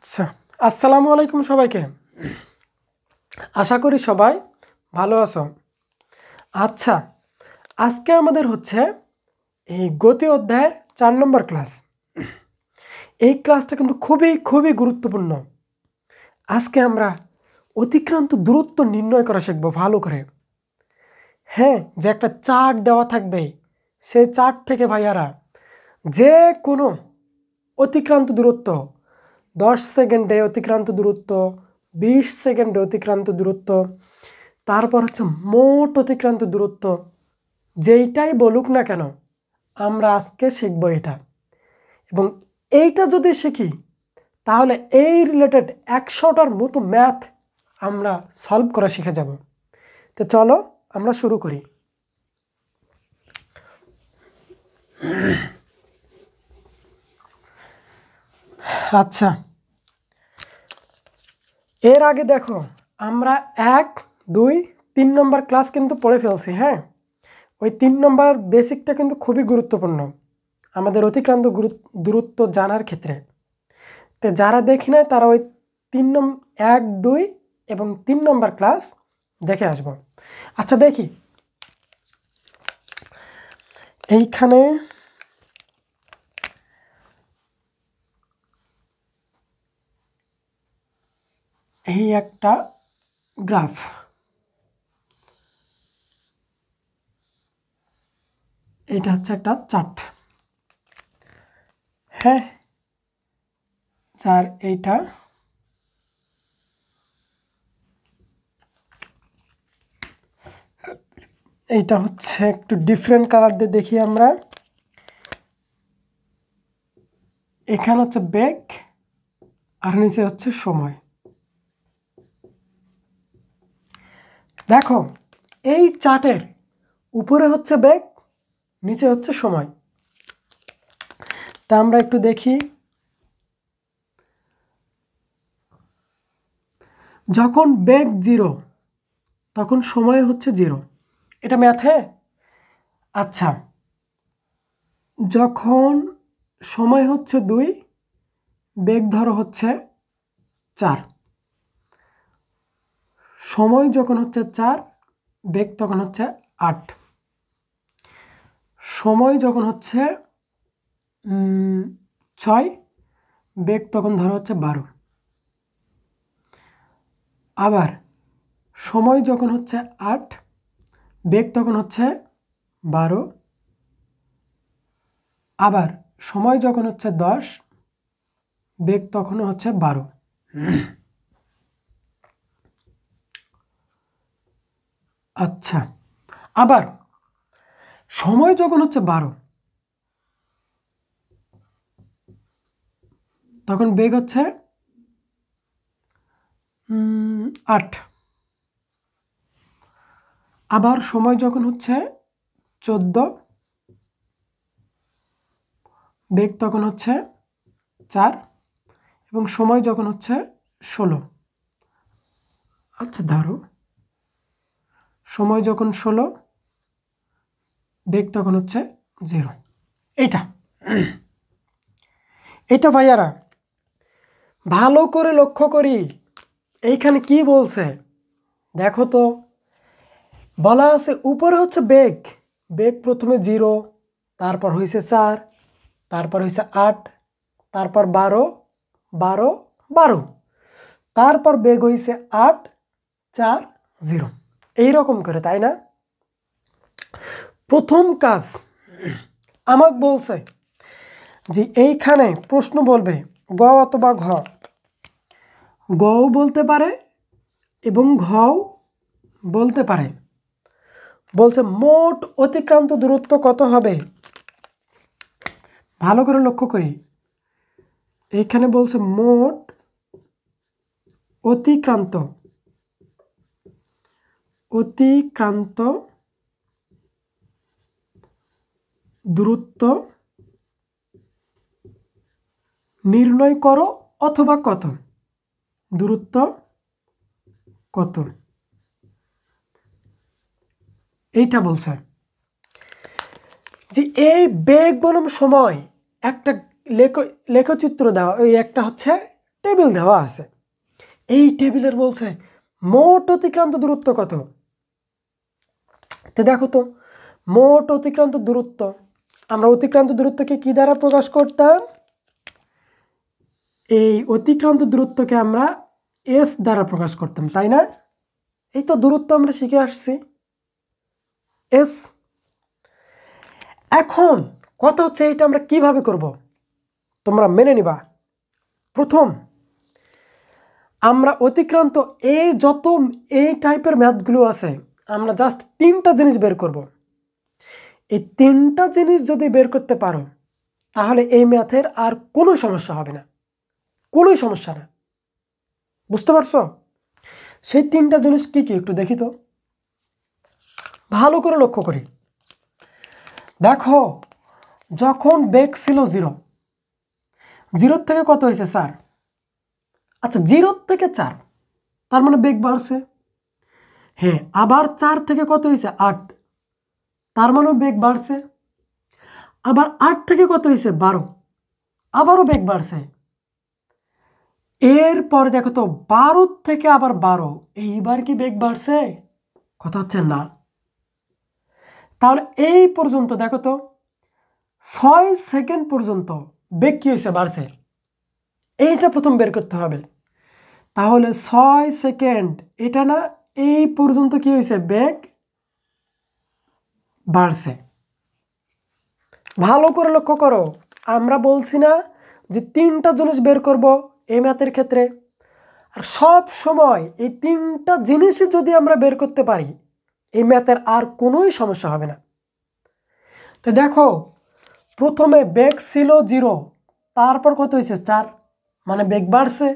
আচ্ছা, আসসালামু আলাইকুম সবাইকে। আশা করি সবাই ভালো আছো। আচ্ছা, আজকে আমাদের হচ্ছে এই গতি অধ্যায়ের 4 নম্বর ক্লাস। এই ক্লাসটা কিন্তু খুবই খুবই গুরুত্বপূর্ণ। আজকে আমরা অতিক্রান্ত দূরত্ব নির্ণয় করা শিখব ভালো করে। হ্যাঁ, যে একটা চার্ট দেওয়া থাকবে, সেই চার্ট থেকে ভাইয়ারা যে কোনো অতিক্রান্ত দূরত্ব 10 সেকেন্ডে অতিক্রান্ত দূরত্ব, 20 সেকেন্ডে অতিক্রান্ত দূরত্ব, তারপর হচ্ছে মোট অতিক্রান্ত দূরত্ব, যেইটাই বলুক না কেন আমরা আজকে শিখব এটা। এবং এইটা যদি শিখি তাহলে এই রিলেটেড 100টার মতো ম্যাথ আমরা সলভ করা শিখে যাব। তো চলো আমরা শুরু করি। আচ্ছা, এর আগে দেখো আমরা 1, 2, 3 নম্বর ক্লাস কিন্তু পড়ে ফেলছি। হ্যাঁ, ওই 3 নম্বর বেসিকটা কিন্তু খুবই গুরুত্বপূর্ণ আমাদের অতিক্রান্ত দূরত্ব জানার ক্ষেত্রে। তো যারা দেখি নাই তারা ওই 1, 2 এবং 3 নম্বর ক্লাস দেখে আসব। আচ্ছা দেখি, এইখানে এই একটা গ্রাফ, এটা হচ্ছে একটা চার্ট। হ্যাঁ, যার এইটা হচ্ছে একটু ডিফারেন্ট কালার দিয়ে দেখি আমরা। এখানে হচ্ছে বেগ আর নিচে হচ্ছে সময়। দেখো এই চার্টের উপরে হচ্ছে বেগ, নিচে হচ্ছে সময়। তা আমরা একটু দেখি, যখন বেগ 0 তখন সময় হচ্ছে 0, এটা ম্যাথে। আচ্ছা, যখন সময় হচ্ছে 2, বেগ ধরো হচ্ছে 4, সময় যখন হচ্ছে 4, বেগ তখন হচ্ছে 8, সময় যখন হচ্ছে 6, বেগ তখন ধরো হচ্ছে 12, আবার সময় যখন হচ্ছে 8, বেগ তখন হচ্ছে 12, আবার সময় যখন হচ্ছে 10, বেগ তখন হচ্ছে 12। আচ্ছা, আবার সময় যখন হচ্ছে 12 তখন বেগ হচ্ছে 8, আবার সময় যখন হচ্ছে 14, বেগ তখন হচ্ছে 4, এবং সময় যখন হচ্ছে 16। আচ্ছা ধরো সময় যখন 16, বেগ তখন হচ্ছে 0। এটা ভাইয়ারা ভালো করে লক্ষ্য করি, এইখানে কি বলছে দেখো তো। বলা আছে উপরে হচ্ছে বেগ, বেগ প্রথমে 0, তারপর হয়েছে 4, তারপর হয়েছে 8, তারপর 12, 12, 12, তারপর বেগ হয়েছে 8, 4, 0, এইরকম করে, তাই না? প্রথম কাজ আমাকে বলছে যে এইখানে প্রশ্ন বলবে গ অথবা ঘ, গও বলতে পারে এবং ঘও বলতে পারে। বলছে মোট অতিক্রান্ত দূরত্ব কত হবে। ভালো করে লক্ষ্য করি, এইখানে বলছে মোট অতিক্রান্ত দূরত্ব নির্ণয় করো অথবা কত, দূরত্ব কত, এইটা বলছে যে এই বেগ বনাম সময় একটা লেখচিত্র দেওয়া, ওই একটা হচ্ছে টেবিল দেওয়া আছে। এই টেবিলের বলছে মোট অতিক্রান্ত দূরত্ব কত। তো দেখো তো, মোট অতিক্রান্ত দূরত্ব, আমরা অতিক্রান্ত দূরত্বকে কি দ্বারা প্রকাশ করতাম? এই অতিক্রান্ত দূরত্বকে আমরা এস দ্বারা প্রকাশ করতাম, তাই না? এই তো দূরত্ব আমরা শিখে আসছি, এস। এখন কথা হচ্ছে এটা আমরা কিভাবে করব, তোমরা মেনে নিবা। প্রথম আমরা অতিক্রান্ত এই টাইপের ম্যাথগুলো আছে, আমরা জাস্ট 3টা জিনিস বের করব। এই 3টা জিনিস যদি বের করতে পারো তাহলে এই ম্যাথের আর কোনো সমস্যা হবে না, কোনোই সমস্যা না। বুঝতে পারছো? সেই 3টা জিনিস কি কি একটু দেখি তো, ভালো করে লক্ষ্য করি। দেখো, যখন বেগ ছিল 0, 0 থেকে কত হয়েছে 4। আচ্ছা, 0 থেকে 4, তার মানে বেগ বাড়ছে। হ্যাঁ, আবার 4 থেকে কত হয়েছে 8, তার মানে বেগ বাড়ছে। আবার 8 থেকে কত হয়েছে 12, আবারও বেগ বাড়ছে। এরপরে দেখো তো 12 থেকে আবার 12, এইবার কি বেগ বাড়ছে? কথা হচ্ছে না। তাহলে এই পর্যন্ত দেখো তো 6 সেকেন্ড পর্যন্ত বেগ কি হয়েছে? বাড়ছে। এইটা প্রথম বের করতে হবে। তাহলে 6 সেকেন্ড, এটা না, এই পর্যন্ত কি হয়েছে? বেগ বাড়ছে। ভালো করে লক্ষ্য করো, আমরা বলছি না যে 3টা জিনিস বের করব এই ম্যাথের ক্ষেত্রে। আর সব সময় এই 3টা জিনিসই যদি আমরা বের করতে পারি এই ম্যাথের আর কোনোই সমস্যা হবে না। তো দেখো, প্রথমে বেগ ছিল 0, তারপর কত হয়েছে 4, মানে বেগ বাড়ছে।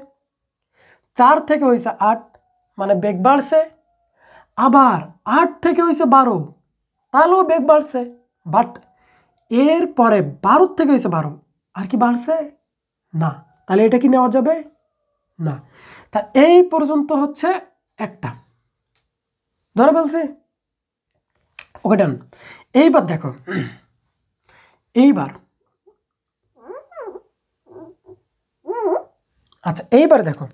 4 থেকে হয়েছে 8, মানে বেগ বাড়ছে। আবার 8 থেকে হয়েছে 12, তাহলেও বেগ বাড়ছে। বাট এরপরে 12 থেকে হয়েছে 12, আর কি বাড়ছে? না। তাহলে এটা কি নেওয়া যাবে? না। তা এই পর্যন্ত হচ্ছে একটা, ধরে বলছি। ওকে, ডান। এইবার দেখো, আচ্ছা এইবার দেখো,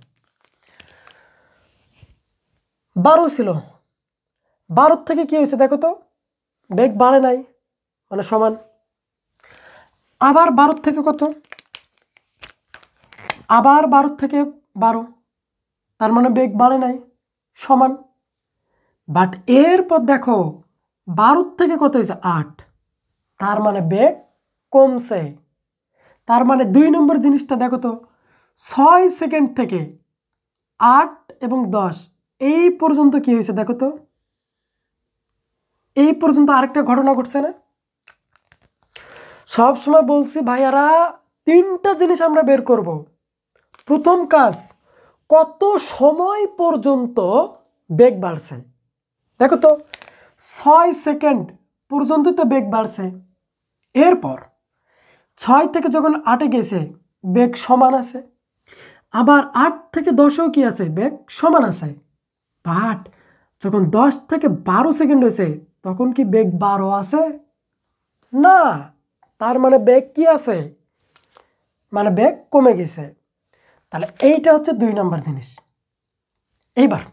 12 ছিল, 12 থেকে কি হয়েছে দেখো তো, বেগ বাড়ে নাই, মানে সমান। আবার 12 থেকে কত, আবার 12 থেকে 12, তার মানে বেগ বাড়ে নাই, সমান। বাট এরপর দেখো 12 থেকে কত হয়েছে 8, তার মানে বেগ কমছে। তার মানে 2 নম্বর জিনিসটা দেখো তো, 6 সেকেন্ড থেকে 8 এবং 10 এই পর্যন্ত কি হয়েছে দেখো তো, এই পর্যন্ত আরেকটা ঘটনা ঘটছে না? সব সময় বলছি ভাইয়ারা 3টা জিনিস আমরা বের করব। প্রথম কাজ, কত সময় পর্যন্ত বেগ বাড়ছে। দেখো তো 6 সেকেন্ড পর্যন্ত তো বেগ বাড়ছে। এরপর 6 থেকে যখন 8-এ গেছে বেগ সমান আছে। আবার 8 থেকে 10-এও কি আছে? বেগ সমান আছে। বাট যখন 10 থেকে 12 সেকেন্ড হয়েছে তখন কি বেগ 12 আছে? না। তার মানে বেগ কি আছে? মানে বেগ কমে গেছে। তাহলে এইটা হচ্ছে 2 নম্বর জিনিস। এইবার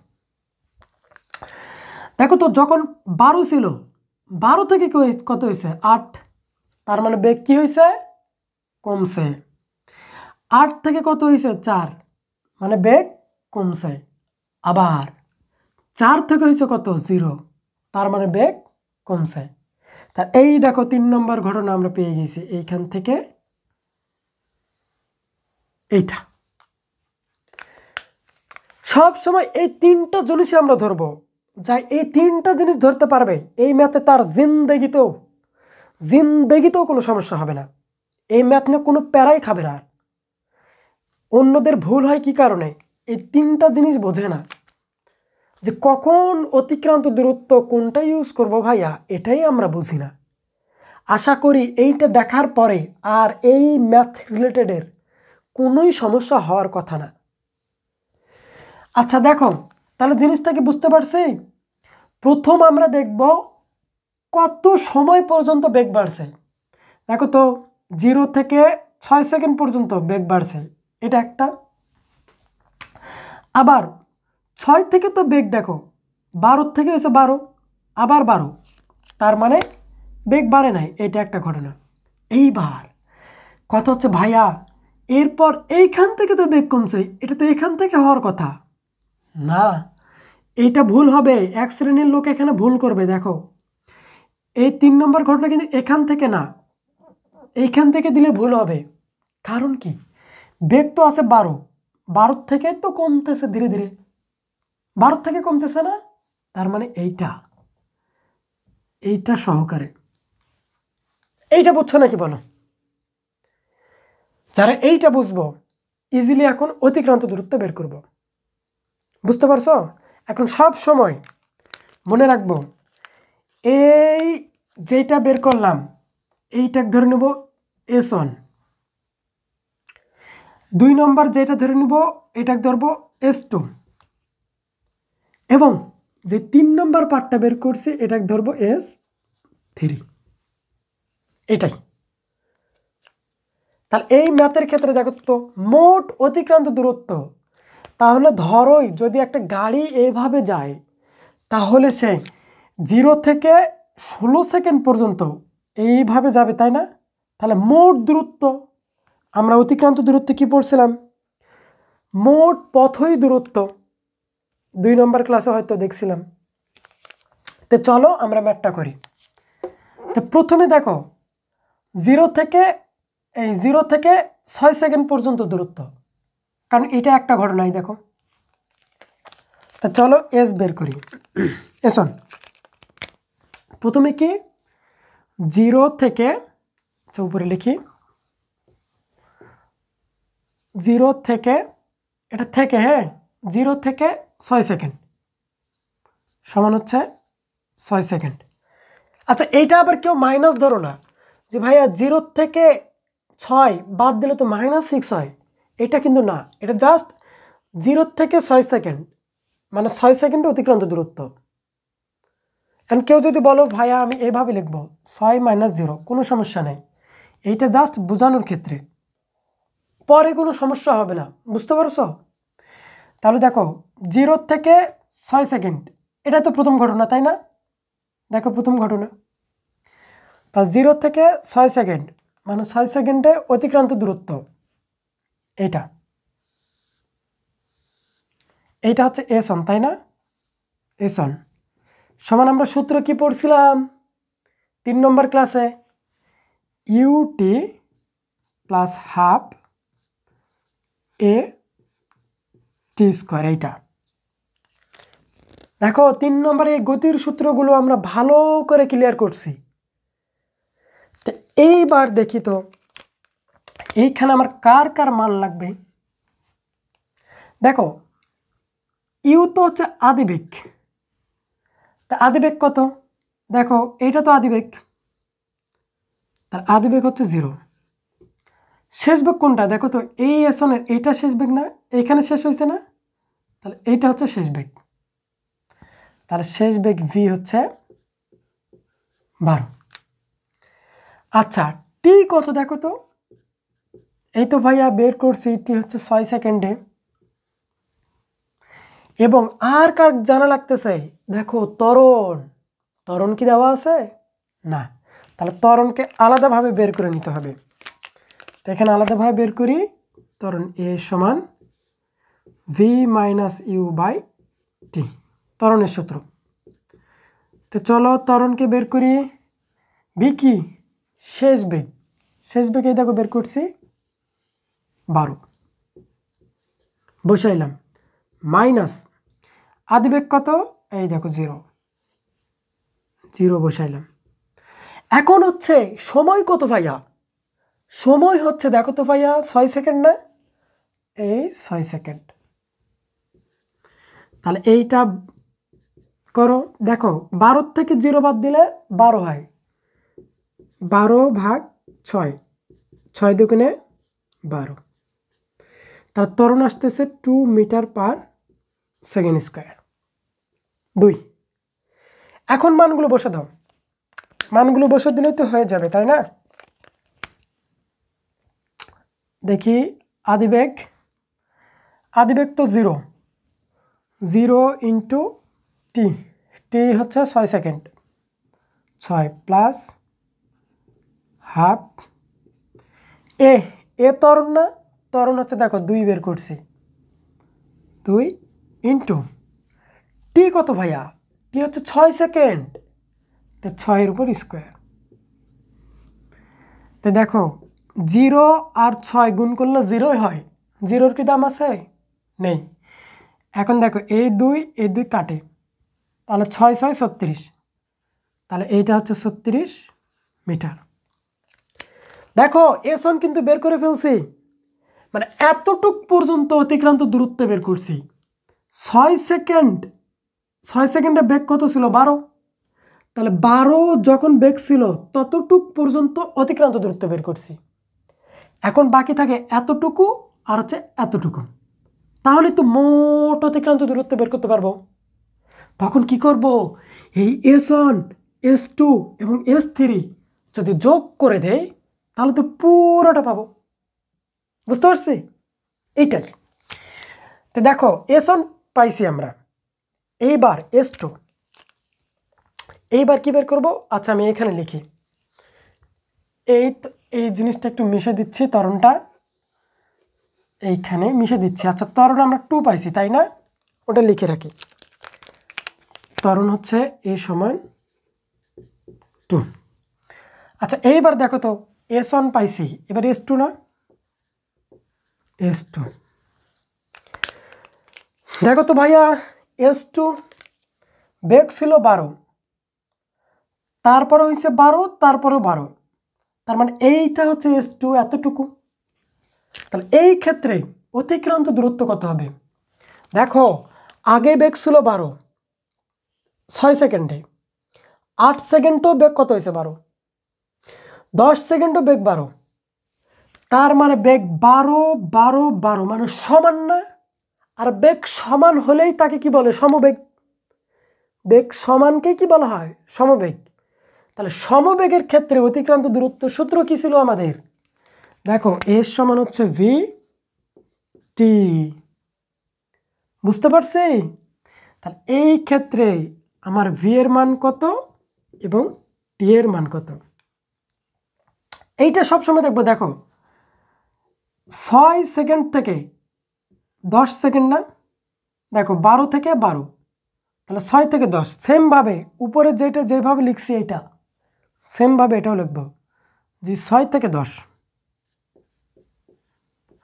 দেখো তো, যখন 12 ছিল, 12 থেকে কত হয়েছে 8, তার মানে বেগ কি হয়েছে? কমছে। 8 থেকে কত হয়েছে 4, মানে বেগ কমছে। আবার 4 থেকে হয়েছে কত 0, তার মানে বেগ কমছে। তা এই দেখো 3 নম্বর ঘটনা আমরা পেয়ে গেছি এইখান থেকে এইটা। সব সময় এই 3টা জিনিসই আমরা ধরবো, যাই এই 3টা জিনিস ধরতে পারবে এই ম্যাথে তার জিন্দেগিতেও কোনো সমস্যা হবে না। এই ম্যাথ নিয়ে কোনো প্যারাই খাবে না। অন্যদের ভুল হয় কি কারণে? এই 3টা জিনিস বোঝে না, যে কখন অতিক্রান্ত দূরত্ব কোনটা ইউজ করব ভাইয়া, এটাই আমরা বুঝি না। আশা করি এইটা দেখার পরে আর এই ম্যাথ রিলেটেডের কোনোই সমস্যা হওয়ার কথা না। আচ্ছা দেখো, তাহলে জিনিসটা কি বুঝতে পারছি? প্রথম আমরা দেখব কত সময় পর্যন্ত বেগ বাড়ছে। দেখো তো 0 থেকে 6 সেকেন্ড পর্যন্ত বেগ বাড়ছে, এটা একটা। আবার 6 থেকে তো বেগ দেখো 12 থেকে হয়েছে 12, আবার 12, তার মানে বেগ বাড়ে নাই, এটা একটা ঘটনা। এইবার কথা হচ্ছে ভাইয়া এরপর এইখান থেকে তো বেগ কমছে, এটা তো এখান থেকে হওয়ার কথা না, এইটা ভুল হবে। এক শ্রেণীর লোক এখানে ভুল করবে। দেখো এই 3 নম্বর ঘটনা কিন্তু এখান থেকে না, এইখান থেকে দিলে ভুল হবে। কারণ কি, বেগ তো আছে 12, 12 থেকে তো কমতেছে ধীরে ধীরে, 12 থেকে কমতেছে না, তার মানে এইটা এইটা সহকারে। এইটা বুঝছো নাকি বলো? যারা এইটা বুঝবো ইজিলি এখন অতিক্রান্ত দূরত্ব বের করব। বুঝতে পারছো? এখন সব সময় মনে রাখবো এই যেটা বের করলাম এইটা ধরে নেব S1, 2 নম্বর যেটা ধরে নেব এটা ধরবো S2, এবং যে 3 নম্বর পার্টটা বের করছি এটা ধরবো S3। এটাই। তাহলে এই ম্যাথের ক্ষেত্রে দেখো তো মোট অতিক্রান্ত দূরত্ব, তাহলে ধরোই যদি একটা গাড়ি এভাবে যায় তাহলে সে 0 থেকে 16 সেকেন্ড পর্যন্ত এইভাবে যাবে, তাই না? তাহলে মোট দূরত্ব, আমরা অতিক্রান্ত দূরত্ব কি পড়ছিলাম? মোট পথই দূরত্ব, 2 নম্বর ক্লাসে হয়তো দেখছিলাম। তো চলো আমরা ম্যাথটা করি। তো প্রথমে দেখো 0 থেকে 6 সেকেন্ড পর্যন্ত দূরত্ব, কারণ এটা একটা ঘটনাই। দেখো তা চলো এস বের করি। এসন প্রথমে কি 0 থেকে, উপরে লিখি 0 থেকে, এটা থেকে, হ্যাঁ 0 থেকে 6 সেকেন্ড সমান হচ্ছে 6 সেকেন্ড। আচ্ছা এইটা আবার কেউ মাইনাস ধরো না যে ভাইয়া 0 থেকে 6 বাদ দিলে তো -6 হয়, এটা কিন্তু না, এটা জাস্ট 0 থেকে 6 সেকেন্ড, মানে 6 সেকেন্ডে অতিক্রান্ত দূরত্ব। এখন কেউ যদি বলো ভাইয়া আমি এইভাবে লিখবো 6 - 0, কোনো সমস্যা নেই, এইটা জাস্ট বোঝানোর ক্ষেত্রে, পরে কোনো সমস্যা হবে না। বুঝতে পারছো? তাহলে দেখো 0 থেকে 6 সেকেন্ড এটা তো প্রথম ঘটনা, তাই না? দেখো প্রথম ঘটনা, তা 0 থেকে 6 সেকেন্ড মানে 6 সেকেন্ডে অতিক্রান্ত দূরত্ব এইটা, এইটা হচ্ছে S1, তাই না? S1 সমান আমরা সূত্র কি পড়ছিলাম 3 নম্বর ক্লাসে, UT প্লাস হাফ AT²। এইটা দেখো 3 নম্বরে এই গতির সূত্রগুলো আমরা ভালো করে ক্লিয়ার করছি। তো এইবার দেখি তো এইখানে আমার কার কার মান লাগবে। দেখো ইউ তো হচ্ছে আদিবেগ, তা আদিবেগ কত? দেখো এইটা তো আদিবেগ, তার আদিবেগ হচ্ছে 0। শেষ বেগ কোনটা? দেখো তো এই এসনের এইটা শেষ বেগ না, এইখানে শেষ হয়েছে না, তাহলে এইটা হচ্ছে শেষ বেগ, তাহলে শেষ বেগ ভি হচ্ছে 12। আচ্ছা টি কত দেখো তো, এই তো ভাইয়া বের করছি, টি হচ্ছে 6 সেকেন্ডে। এবং আর কার জানা লাগতেছে, দেখো ত্বরণ, ত্বরণ কি দেওয়া আছে? না, তাহলে ত্বরণকে আলাদাভাবে বের করে নিতে হবে। তো এখানে আলাদাভাবে বের করি, ত্বরণ এ সমান V minus you by T, ত্বরণের সূত্র। তো চলো ত্বরণকে বের করি। ভি কি? শেষ বেগ, শেষ বেগ এই দেখো বের করছি 12, বসাইলাম, মাইনাস আদিবেগ কত? এই দেখো 0, 0 বসাইলাম। এখন হচ্ছে সময় কত ভাইয়া? সময় হচ্ছে দেখো তো ভাইয়া 6 সেকেন্ড না, এই 6 সেকেন্ড। তাহলে এইটা করো, দেখো 12 থেকে 0 বাদ দিলে 12 হয়, 12/6, 6 দুগুণে 12, তার ত্বরণ আসতেছে 2 মিটার পার সেকেন্ড স্কোয়ার। 2, এখন মানগুলো বসে দাও, মানগুলো বসে দিলে তো হয়ে যাবে, তাই না? দেখি আদিবেগ, আদিবেগ তো 0, 0 ইন্টু টি, টি হচ্ছে 6 সেকেন্ড, 6 প্লাস হাফ এ, এ ত্বরণ না, ত্বরণ হচ্ছে দেখো 2 বের করছি, 2 ইন্টু টি কত ভাইয়া, টি হচ্ছে 6 সেকেন্ড, তো 6 উপর স্কোয়ার। তো দেখো 0 আর 6 গুণ করলে 0ই হয়, 0-র কি দাম আছে? নেই। এখন দেখো এই 2 কাটে, তাহলে 6 6 36, তাহলে এইটা হচ্ছে 36 মিটার। দেখো এসন কিন্তু বের করে ফেলছি, মানে এতটুক পর্যন্ত অতিক্রান্ত দূরত্ব বের করছি। 6 সেকেন্ড, 6 সেকেন্ডে বেগ কত ছিল? 12। তাহলে 12 যখন বেগ ছিল ততটুক পর্যন্ত অতিক্রান্ত দূরত্ব বের করছি। এখন বাকি থাকে এতটুকু আর হচ্ছে এতটুকু, তাহলে তো মোট অতিক্রান্ত দূরত্ব বের করতে পারবো। তখন কি করব? এই S1, S2 এবং S3 যদি যোগ করে দেয় তাহলে তো পুরোটা পাবো। বুঝতে পারছি? এইটাই। তো দেখো S1 পাইছি আমরা, এইবার S2, এইবার কি বের করব? আচ্ছা আমি এখানে লিখি, এই জিনিসটা একটু মিশে দিচ্ছি, ত্বরণটা এইখানে মিশে দিচ্ছি। আচ্ছা ত্বরণ আমরা 2 পাইছি তাই না? ওটা লিখে রাখি, ত্বরণ হচ্ছে A সমান 2। আচ্ছা এইবার দেখো তো S1 পাইছি, এবার S2 না, S2 দেখো তো ভাইয়া, S2 বেগ ছিল 12, তারপরে হয়েছে 12, তারপরেও 12, তার মানে এইটা হচ্ছে S2 এতটুকু। তাহলে এই ক্ষেত্রে অতিক্রান্ত দূরত্ব কত হবে? দেখো আগে বেগ ছিল 12, 6 সেকেন্ডে, 8 সেকেন্ডও বেগ কত হয়েছে? 12। 10 সেকেন্ডও বেগ 12, তার মানে বেগ 12 12 12 মানে সমান না? আর বেগ সমান হলেই তাকে কি বলে? সমবেগ। বেগ সমানকে কি বলা হয়? সমবেগ। তাহলে সমবেগের ক্ষেত্রে অতিক্রান্ত দূরত্ব সূত্র কি ছিল আমাদের? দেখো এর সমান হচ্ছে ভি টি। বুঝতে পারছি? তাহলে এই ক্ষেত্রে আমার ভি এর মান কত এবং টি এর মান কত, এইটা সবসময় দেখবো। দেখো 6 সেকেন্ড থেকে 10 সেকেন্ড না, দেখো 12 থেকে 12, তাহলে 6 থেকে 10, সেমভাবে উপরে যেটা যেভাবে লিখছি এইটা সেমভাবে এটাও লিখবো, যে 6 থেকে 10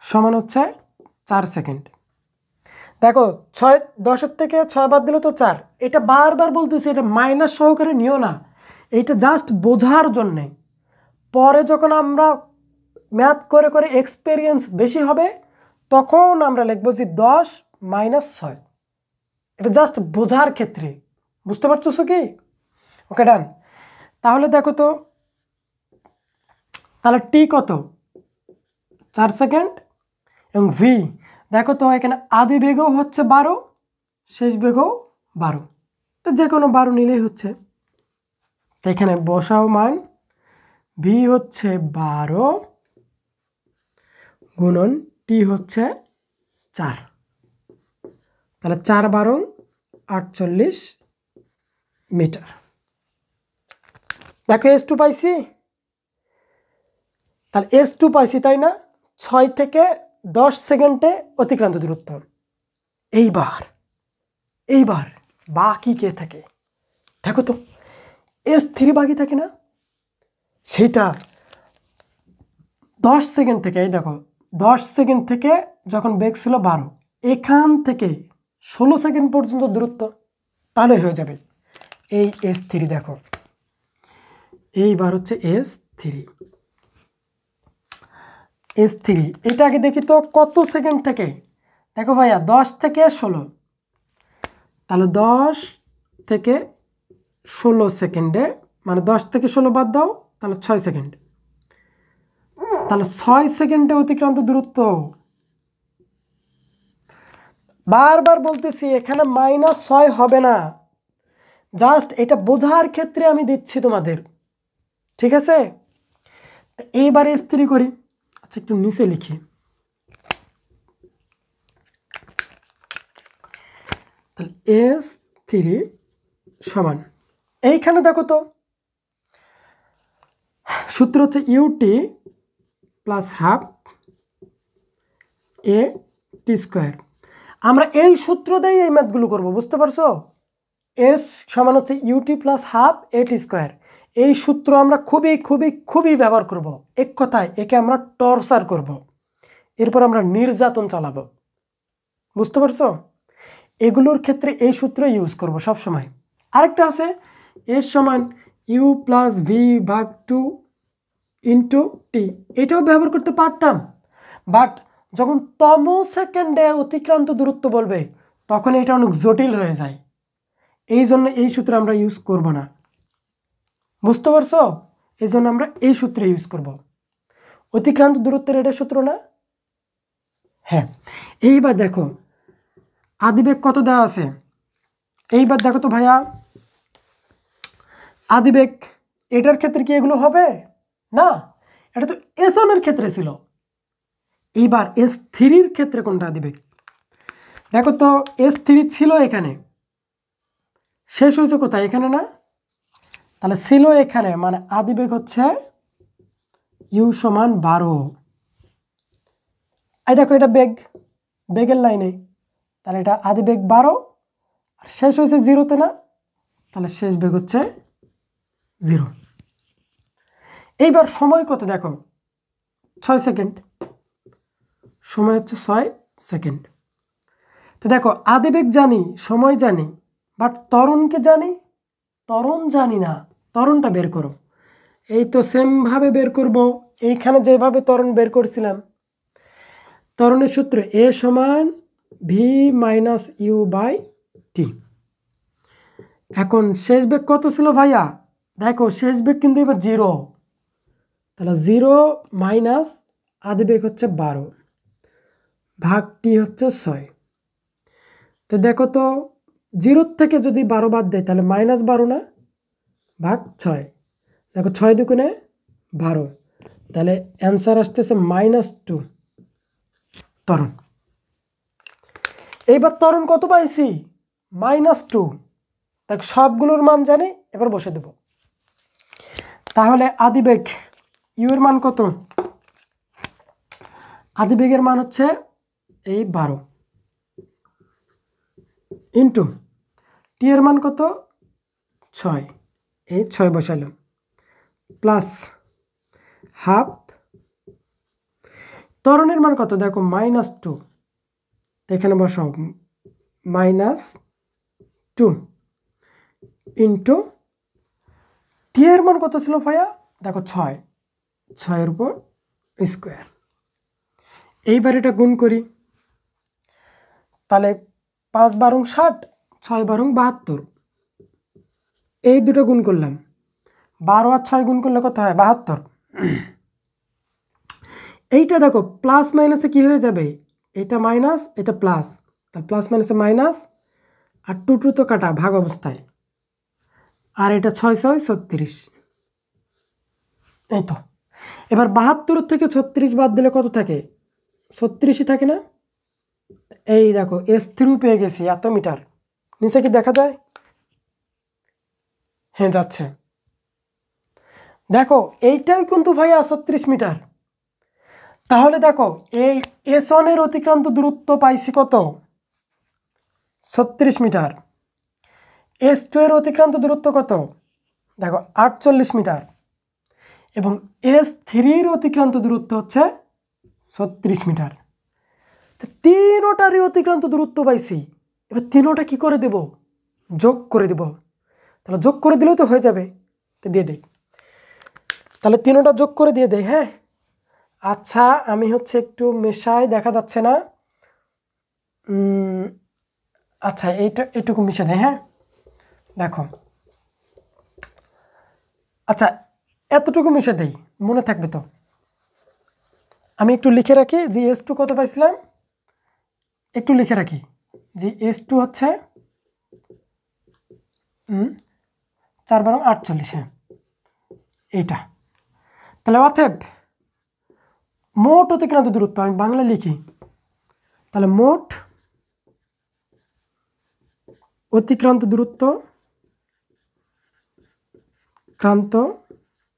সমান হচ্ছে 4 সেকেন্ড। দেখো 6 10-এর থেকে 6 বাদ দিলে তো 4, এটা বারবার বলতেছি, এটা মাইনাস সহকারে নিও না, এইটা জাস্ট বোঝার জন্যে। পরে যখন আমরা ম্যাথ করে করে এক্সপেরিয়েন্স বেশি হবে তখন আমরা লিখবো যে 10 মাইনাস 6, এটা জাস্ট বোঝার ক্ষেত্রে। বুঝতে পারছো কি? ওকে ডান। তাহলে দেখো তো, তাহলে টি কত? 4 সেকেন্ড, এবং ভি দেখো তো এখানে আদি বেগও হচ্ছে 12, শেষ বেগও 12, তো যে কোনো 12 নিলেই হচ্ছে। তো এখানে বসাও মান, ভি হচ্ছে 12 গুণন টি হচ্ছে 4, তাহলে 4 12 48 মিটার। দেখো S2 পাইছি, তাহলে S2 পাইছি তাই না? 6 থেকে 10 সেকেন্ডে অতিক্রান্ত দূরত্ব। এইবার বাকি কে থাকে? দেখো তো S3 বাকি থাকে না, সেটা 10 সেকেন্ড থেকে, এই দেখো 10 সেকেন্ড থেকে যখন বেগ ছিল 12, এখান থেকে 16 সেকেন্ড পর্যন্ত দূরত্ব, তাহলে হয়ে যাবে এই S3। দেখো এইবার হচ্ছে S3, এটা আগে দেখি তো কত সেকেন্ড থেকে। দেখো ভাইয়া 10 থেকে 16, তাহলে 10 থেকে 16 সেকেন্ডে, মানে 10 থেকে 16 বাদ দাও, তাহলে 6 সেকেন্ড, তাহলে 6 সেকেন্ডে অতিক্রান্ত দূরত্ব। বারবার বলতেছি এখানে -6 হবে না, জাস্ট এটা বোঝার ক্ষেত্রে আমি দিচ্ছি তোমাদের, ঠিক আছে? এইবার S3 করি। আচ্ছা একটু নিচে লিখি, তাহলে S3 সমান, এইখানে দেখো তো সূত্র হচ্ছে ইউটি প্লাস হাফ এ টি স্কোয়ার। আমরা এই সূত্র দিয়ে এই ম্যাথগুলো করবো, বুঝতে পারছো? এস সমান হচ্ছে ইউটি প্লাস হাফ এ টি স্কোয়ার। এই সূত্র আমরা খুবই খুবই খুবই ব্যবহার করব। এক কথায় একে আমরা টর্চার করব, এরপর আমরা নির্যাতন চালাবো, বুঝতে পারছো? এগুলোর ক্ষেত্রে এই সূত্র ইউজ করব সব সময়। আরেকটা আছে এস সমান ইউ প্লাস ভি ভাগ 2 ইন্টু টি, এটাও ব্যবহার করতে পারতাম, বাট যখন তম সেকেন্ডে অতিক্রান্ত দূরত্ব বলবে তখন এটা অনেক জটিল হয়ে যায়, এই জন্য এই সূত্র আমরা ইউজ করব না, বুঝতে পারছো? এই জন্য আমরা এই সূত্রে ইউজ করব। অতিক্রান্ত দূরত্বের এটা সূত্র না? হ্যাঁ। এইবার দেখো আদিবেগ কত দেওয়া আছে, এইবার দেখো তো ভাইয়া আদিবেগ এটার ক্ষেত্রে কি এগুলো হবে না? এটা তো S1 এর ক্ষেত্রে ছিল। এইবার S3 ক্ষেত্রে কোনটা আদিবেগ? দেখো তো S3 ছিল এখানে, শেষ হয়েছে কোথায়? এখানে না? তাহলে ছিল এখানে, মানে আদিবেগ হচ্ছে ইউ সমান 12। এই দেখো এটা বেগের লাইনে, তাহলে এটা আদিবেগ 12 আর শেষ হয়েছে 0-তে না? তাহলে শেষ বেগ হচ্ছে 0। এইবার সময় কত দেখো, 6 সেকেন্ড, সময় হচ্ছে 6 সেকেন্ড। তো দেখো আদিবেগ জানি, সময় জানি, বাট ত্বরণকে জানি? ত্বরণ জানি না, ত্বরণটা বের করো। এই তো সেমভাবে বের করব, এইখানে যেভাবে ত্বরণ বের করছিলাম। ত্বরণের সূত্র এ সমান V minus you by T. এখন শেষ বেগ কত ছিল ভাইয়া? দেখো শেষ বেগ কিন্তু এবার 0, তাহলে 0 মাইনাস আদিবেগ হচ্ছে 12 ভাগ টি হচ্ছে 6। তো দেখো তো 0 থেকে যদি 12 বাদ দেয় তাহলে -12 না? ভাগ 6, দেখো 6 দুগুণে 12, তাহলে অ্যান্সার আসতেছে -2 ত্বরণ। এইবার ত্বরণ কত পাইছি? -2। দেখ সবগুলোর মান জানি, এবার বসে দেব। তাহলে আদিবেগ ইউ এর মান কত? আদিবেগের মান হচ্ছে এই 12 ইন্টু টি এর মান কত? 6, এই 6 বসালাম, প্লাস হাফ ত্বরণের মান কত? দেখো -2, এখানে বসাও -2 ইন্টু টি এর মান কত ছিল ভাইয়া? দেখো 6-6-এর উপর স্কোয়ার। এইবার এটা গুণ করি, তাহলে 5 বারং 60, 6 বারং 72, এই দুটো গুণ করলাম, 12 আর 6 গুণ করলে কত হয়? 72। এইটা দেখো প্লাস মাইনাসে কি হয়ে যাবে? এটা মাইনাস এটা প্লাস, তাহলে প্লাস মাইনাসে মাইনাস, আর 2 তো কাটা ভাগ অবস্থায়, আর এটা 6-6 36। এই তো এবার 72 থেকে 36 বাদ দিলে কত থাকে? 36ই থাকে না? এই দেখো S3 পেয়ে গেছি, এত মিটার। নিচে কি দেখা যায়? হ্যাঁ যাচ্ছে। দেখো এইটাই কিন্তু ভাইয়া 36 মিটার। তাহলে দেখো এই S1 এর অতিক্রান্ত দূরত্ব পাইছি কত? 36 মিটার। S2 এর অতিক্রান্ত দূরত্ব কত? দেখো 48 মিটার। এবং S3 এর অতিক্রান্ত দূরত্ব হচ্ছে 36 মিটার। তো তিনোটারই অতিক্রান্ত দূরত্ব পাইছি, এবার তিনোটা কি করে দেব? যোগ করে দেব। তাহলে যোগ করে দিলেও তো হয়ে যাবে, তো দিয়ে দেই। তাহলে তিনোটা যোগ করে দিয়ে দেই। হ্যাঁ আচ্ছা, আমি হচ্ছে একটু মেশাই, দেখা যাচ্ছে না। আচ্ছা এইটা এটুকু মিশে দেয়। হ্যাঁ দেখো, আচ্ছা এতটুকু মিশে দেই, মনে থাকবে তো। আমি একটু লিখে রাখি যে S2 কত পাইছিলাম, একটু লিখে রাখি যে S2 হচ্ছে 4 বারং 48। হ্যাঁ এইটা। তাহলে অতএব মোট অতিক্রান্ত দূরত্ব আমি বাংলা লিখি, তাহলে মোট অতিক্রান্ত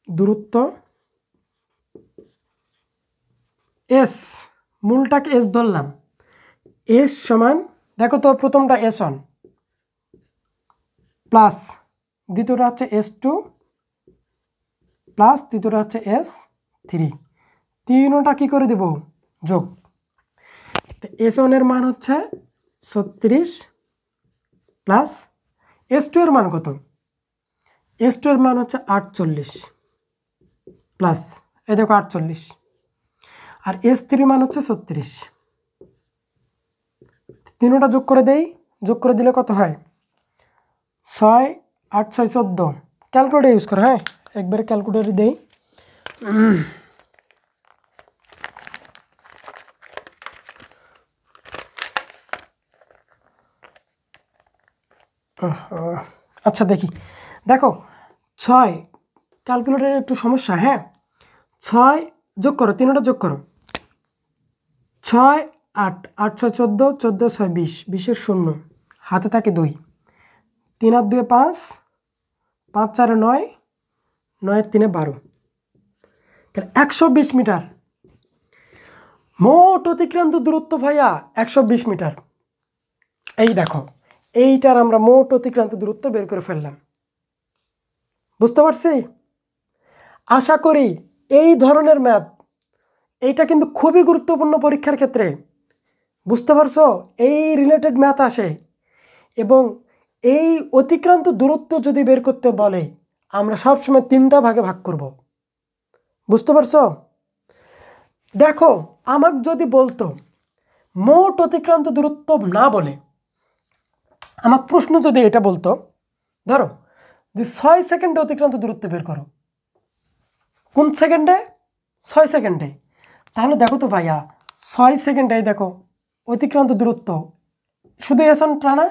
দূরত্ব এস, মূলটাকে এস ধরলাম, এস সমান দেখো তো প্রথমটা S1 প্লাস দ্বিতীয়টা হচ্ছে S2 প্লাস তৃতীয়টা হচ্ছে S3, তিনটা কি করে দেব যোগ। S1 এর মান হচ্ছে 36 প্লাস S2 এর মান কত, S2 এর মান হচ্ছে 48 প্লাস এই দেখো 48 আর S3 মান হচ্ছে 36, তিনটা যোগ করে দেই, যোগ করে দিলে কত হয় 6 8 6 14, ক্যালকুলেটর ইউজ করো, হ্যাঁ একবারে ক্যালকুলেটর দেই। আচ্ছা দেখি, দেখো 6 ক্যালকুলেটরের একটু সমস্যা, হ্যাঁ 6 যোগ করো, তিনটা যোগ করো, 6 8 8 6 14 14 6 20, 20 শূন্য হাতে থাকে 2, 3 আর 2 5, 5 4 9, 9 3 12, তাহলে 120 মিটার মোট অতিক্রান্ত দূরত্ব ভাইয়া 120 মিটার। এই দেখো এইটার আমরা মোট অতিক্রান্ত দূরত্ব বের করে ফেললাম, বুঝতে পারছি? আশা করি এই ধরনের ম্যাথ এইটা কিন্তু খুবই গুরুত্বপূর্ণ পরীক্ষার ক্ষেত্রে, বুঝতে পারছো? এই রিলেটেড ম্যাথ আসে এবং এই অতিক্রান্ত দূরত্ব যদি বের করতে বলে আমরা সবসময় 3টা ভাগে ভাগ করব, বুঝতে পারছো? দেখো আমাকে যদি বলতো মোট অতিক্রান্ত দূরত্ব না বলে, আমার প্রশ্ন যদি এটা বলতো ধরো যে 6 সেকেন্ডে অতিক্রান্ত দূরত্ব বের করো, কোন সেকেন্ডে 6 সেকেন্ডে, তাহলে দেখো তো ভাইয়া 6 সেকেন্ডে দেখো অতিক্রান্ত দূরত্ব শুধু S1 টানা,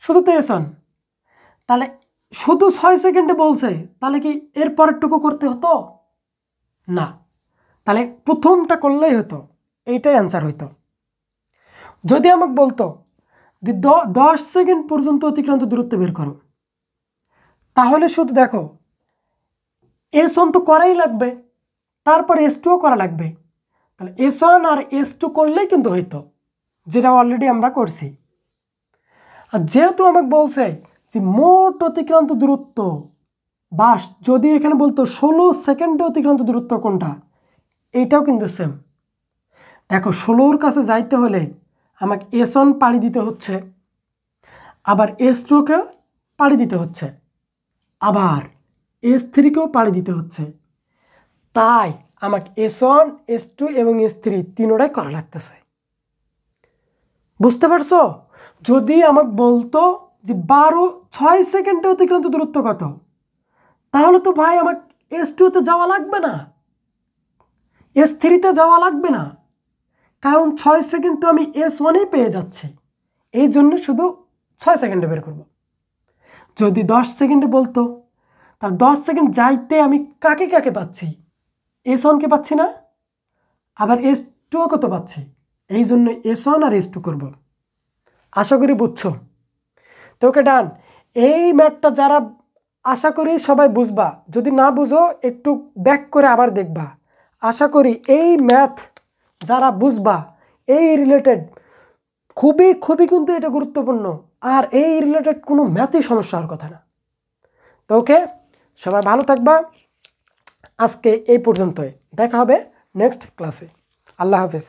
শুধু তো S1, তাহলে শুধু 6 সেকেন্ডে বলছে, তাহলে কি এর পরেরটুকু করতে হতো না, তাহলে প্রথমটা করলেই হতো, এইটাই অ্যান্সার হইতো। যদি আমাকে বলতো যে 10 সেকেন্ড পর্যন্ত অতিক্রান্ত দূরত্ব বের করো, তাহলে শুধু দেখো S1 তো করাই লাগবে, তারপর S2ও করা লাগবে, তাহলে S1 আর S2 করলেই কিন্তু হইতো, যেটা অলরেডি আমরা করছি। আর যেহেতু আমাকে বলছে যে মোট অতিক্রান্ত দূরত্ব বাস, যদি এখানে বলতো 16 সেকেন্ডে অতিক্রান্ত দূরত্ব কোনটা, এইটাও কিন্তু সেম। দেখো 16-র কাছে যাইতে হলে আমাকে S1 পাড়ি দিতে হচ্ছে, আবার S2-কে পাড়ি দিতে হচ্ছে, আবার S3-কেও পাড়ি দিতে হচ্ছে, তাই আমাকে S1 S2 এবং S3 তিনোটাই করা লাগতেছে, বুঝতে পারছো? যদি আমাকে বলতো যে 6 সেকেন্ডে অতিক্রান্ত দূরত্ব কত, তাহলে তো ভাই আমাকে S2-তে যাওয়া লাগবে না, S3-তে যাওয়া লাগবে না, কারণ 6 সেকেন্ড তো আমি S1-এই পেয়ে যাচ্ছি, এই জন্য শুধু 6 সেকেন্ডে বের করব। যদি 10 সেকেন্ডে বলতো, তার 10 সেকেন্ড যাইতে আমি কাকে কাকে পাচ্ছি, S1-কে পাচ্ছি না, আবার S2-ও কত পাচ্ছি, এই জন্য S1 আর S2 করব। আশা করি বুঝছো? তো ওকে ডান। এই ম্যাথটা যারা আশা করি সবাই বুঝবা, যদি না বুঝো একটু ব্যাক করে আবার দেখবা। আশা করি এই ম্যাথ যারা বুঝবা, এই রিলেটেড খুবই খুবই কিন্তু এটা গুরুত্বপূর্ণ, আর এই রিলেটেড কোনো ম্যাথই সমস্যা হওয়ার কথা না। তো ওকে, সবাই ভালো থাকবা, আজকে এই পর্যন্তই, দেখা হবে নেক্সট ক্লাসে। আল্লাহ হাফেজ।